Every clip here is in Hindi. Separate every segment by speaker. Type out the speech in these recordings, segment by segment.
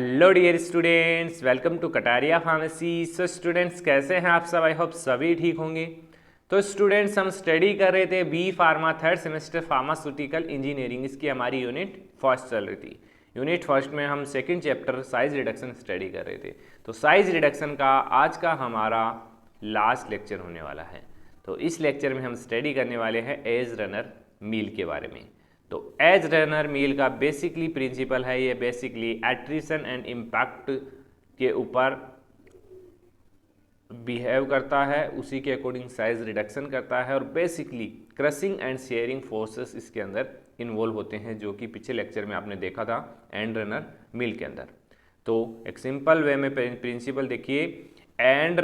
Speaker 1: Hello dear students, welcome to Kataria pharmacy. So students, कैसे हैं आप सब? आई होप सभी ठीक होंगे। तो स्टूडेंट्स, हम स्टडी कर रहे थे B pharma third semester pharmaceutical engineering. इसकी हमारी यूनिट फर्स्ट चल रही थी। यूनिट फर्स्ट में हम second chapter size reduction study कर रहे थे। तो साइज रिडक्शन का आज का हमारा लास्ट लेक्चर होने वाला है। तो इस लेक्चर में हम स्टडी करने वाले हैं एज रनर मील के बारे में। तो एज रनर मील का बेसिकली प्रिंसिपल है, ये बेसिकली एट्रिशन एंड इम्पैक्ट के ऊपर बिहेव करता है, उसी के अकॉर्डिंग साइज रिडक्शन करता है और basically crushing and sharing forces इसके अंदर इन्वॉल्व होते हैं, जो कि पिछले लेक्चर में आपने देखा था एंड रनर मील के अंदर। तो एक सिंपल वे में प्रिंसिपल देखिए, and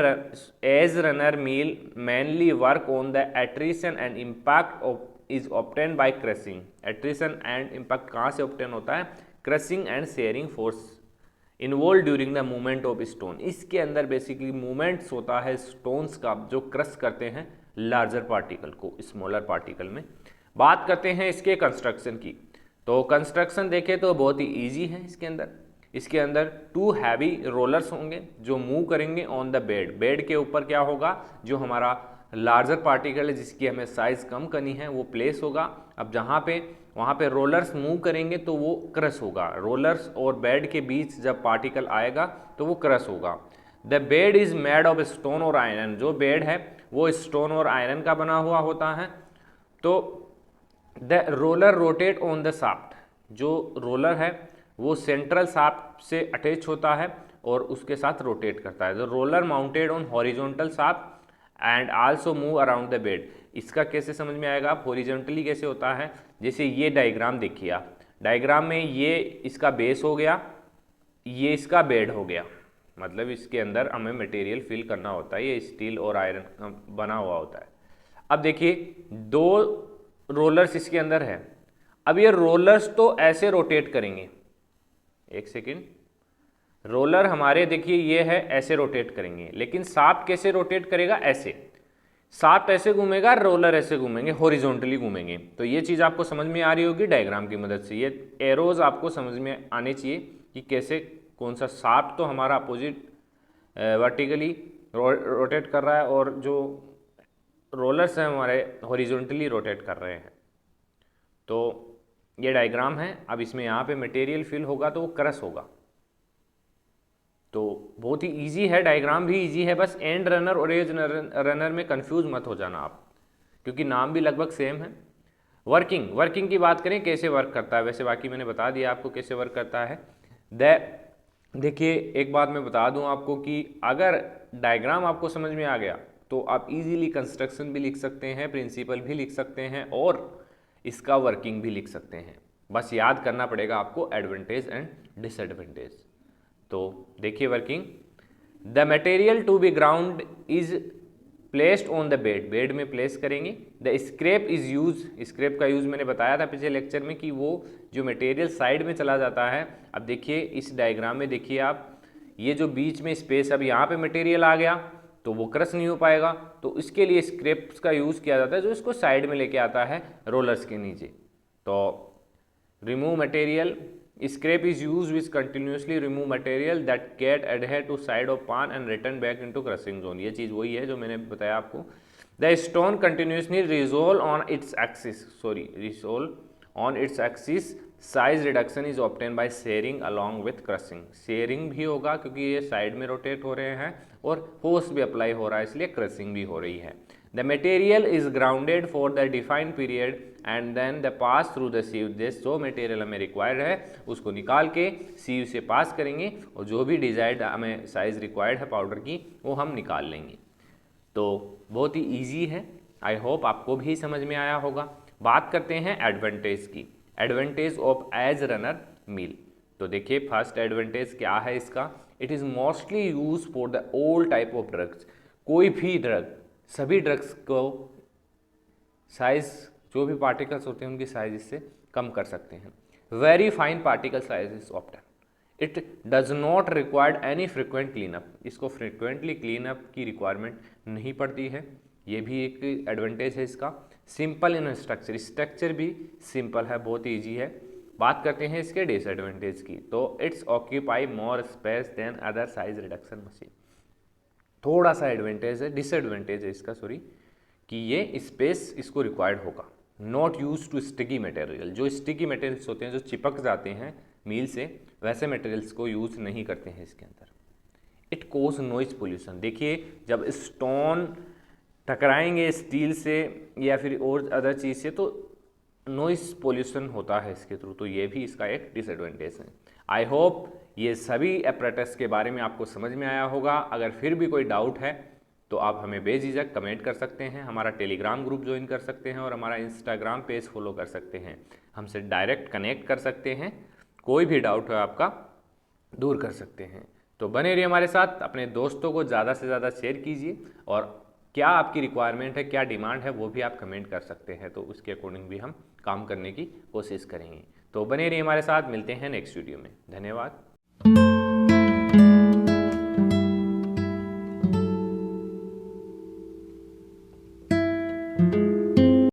Speaker 1: edge runner mill mainly work on the attrition and impact of is obtain by crushing. Attrition and impact कहाँ से ऑब्टेन होता है? Crushing and shearing force involve during the movement of stone. इसके अंदर बेसिकली मूवमेंट्स होता है स्टोन्स का, जो क्रश करते हैं लार्जर पार्टिकल को स्मॉलर पार्टिकल में। बात करते हैं इसके कंस्ट्रक्शन की। तो कंस्ट्रक्शन देखें तो बहुत ही ईजी है। इसके अंदर टू हैवी रोलर्स होंगे जो मूव करेंगे ऑन द बेड। बेड के ऊपर क्या होगा? जो हमारा लार्जर पार्टिकल है जिसकी हमें साइज कम करनी है वो प्लेस होगा। अब वहाँ पे रोलर्स मूव करेंगे तो वो क्रश होगा। रोलर्स और बेड के बीच जब पार्टिकल आएगा तो वो क्रश होगा। The bed is made of stone और आयरन। जो बेड है वो स्टोन और आयरन का बना हुआ होता है। तो the roller rotate on the shaft. जो रोलर है वो सेंट्रल शाफ्ट से अटैच होता है और उसके साथ रोटेट करता है। The roller mounted on horizontal shaft and also move around the bed. इसका कैसे समझ में आएगा? आप हॉरिजॉन्टली कैसे होता है? जैसे ये डायग्राम देखिए आप, डायग्राम में ये इसका बेस हो गया, ये इसका बेड हो गया। मतलब इसके अंदर हमें मटेरियल फिल करना होता है, ये स्टील और आयरन बना हुआ होता है। अब देखिए दो रोलर्स इसके अंदर है। अब ये रोलर्स तो ऐसे रोटेट करेंगे, एक सेकेंड, रोलर हमारे देखिए ये है, ऐसे रोटेट करेंगे, लेकिन शाफ्ट कैसे रोटेट करेगा? ऐसे। शाफ्ट ऐसे घूमेगा, रोलर ऐसे घूमेंगे, हॉरिजॉन्टली घूमेंगे। तो ये चीज़ आपको समझ में आ रही होगी डायग्राम की मदद से। ये एरोज आपको समझ में आने चाहिए कि कैसे कौन सा शाफ्ट तो हमारा अपोजिट वर्टिकली रोटेट कर रहा है और जो रोलर्स हैं हमारे हॉरिजॉन्टली रोटेट कर रहे हैं। तो ये डायग्राम है। अब इसमें यहाँ पे मटेरियल फिल होगा तो वो क्रश होगा। तो बहुत ही इजी है, डायग्राम भी इजी है। बस एंड रनर और एज रनर में कंफ्यूज मत हो जाना आप, क्योंकि नाम भी लगभग सेम है। वर्किंग की बात करें कैसे वर्क करता है, वैसे बाकी मैंने बता दिया आपको कैसे वर्क करता है। देखिए एक बात मैं बता दूं आपको कि अगर डायग्राम आपको समझ में आ गया तो आप इजीली कंस्ट्रक्शन भी लिख सकते हैं, प्रिंसिपल भी लिख सकते हैं और इसका वर्किंग भी लिख सकते हैं। बस याद करना पड़ेगा आपको एडवांटेज एंड डिसएडवांटेज। तो देखिए working, the material to be ground is placed on the bed. Bed में प्लेस करेंगे। The scrap is use. Scrap का यूज मैंने बताया था पिछले लेक्चर में कि वो जो मटेरियल साइड में चला जाता है। अब देखिए इस डायग्राम में देखिए आप, ये जो बीच में स्पेस, अब यहाँ पे मटेरियल आ गया तो वो क्रश नहीं हो पाएगा, तो इसके लिए स्क्रैप्स का यूज किया जाता है जो इसको साइड में लेके आता है रोलर्स के नीचे। तो remove material, scrape is used which continuously remove material that get adhere to side of pan and return back into crushing zone। ये चीज़ वही है जो मैंने बताया आपको। The stone continuously resolve on its axis। Size reduction is obtained by shearing along with crushing। Sharing भी होगा क्योंकि ये साइड में रोटेट हो रहे हैं और फोर्स भी अप्लाई हो रहा है, इसलिए क्रशिंग भी हो रही है। The material is grounded for the defined period and then the pass through the sieve। जो मटेरियल हमें रिक्वायर्ड है उसको निकाल के सीव से पास करेंगे और जो भी डिजायर्ड हमें साइज रिक्वायर्ड है पाउडर की वो हम निकाल लेंगे। तो बहुत ही ईजी है, आई होप आपको भी समझ में आया होगा। बात करते हैं एडवांटेज की, एडवांटेज ऑफ एज रनर मील। तो देखिए फर्स्ट एडवांटेज क्या है इसका? It is mostly use for the all type of drugs. कोई भी ड्रग, सभी ड्रग्स को साइज, जो भी पार्टिकल्स होते हैं उनकी साइज इससे कम कर सकते हैं। Very fine particle size is obtain. It does not required any frequent cleanup. इसको फ्रिक्वेंटली क्लीनअप की रिक्वायरमेंट नहीं पड़ती है, ये भी एक एडवांटेज है इसका। सिंपल इन स्ट्रक्चर, स्ट्रक्चर भी सिंपल है, बहुत ईजी है। बात करते हैं इसके डिसएडवांटेज की, तो it's occupy more space than other size reduction machine. थोड़ा सा एडवांटेज है, डिसएडवांटेज है इसका, सॉरी, कि ये स्पेस इसको रिक्वायर्ड होगा। Not use to sticky material, जो स्टिकी मटेरियल्स होते हैं जो चिपक जाते हैं मील से, वैसे मटेरियल्स को यूज़ नहीं करते हैं इसके अंदर। इट कोज नॉइज पोल्यूशन, देखिए जब स्टोन टकराएंगे स्टील से या फिर और अदर चीज़ से तो नॉइस पोल्यूशन होता है इसके थ्रू, तो ये भी इसका एक डिसएडवांटेज है। आई होप ये सभी एपरेटस के बारे में आपको समझ में आया होगा। अगर फिर भी कोई डाउट है तो आप हमें बेझिझक कमेंट कर सकते हैं, हमारा टेलीग्राम ग्रुप ज्वाइन कर सकते हैं और हमारा इंस्टाग्राम पेज फॉलो कर सकते हैं, हमसे डायरेक्ट कनेक्ट कर सकते हैं, कोई भी डाउट है आपका दूर कर सकते हैं। तो बने रहिए हमारे साथ, अपने दोस्तों को ज़्यादा से ज़्यादा शेयर कीजिए और क्या आपकी रिक्वायरमेंट है, क्या डिमांड है, वो भी आप कमेंट कर सकते हैं, तो उसके अकॉर्डिंग भी हम काम करने की कोशिश करेंगे। तो बने रहिए हमारे साथ, मिलते हैं नेक्स्ट वीडियो में। धन्यवाद।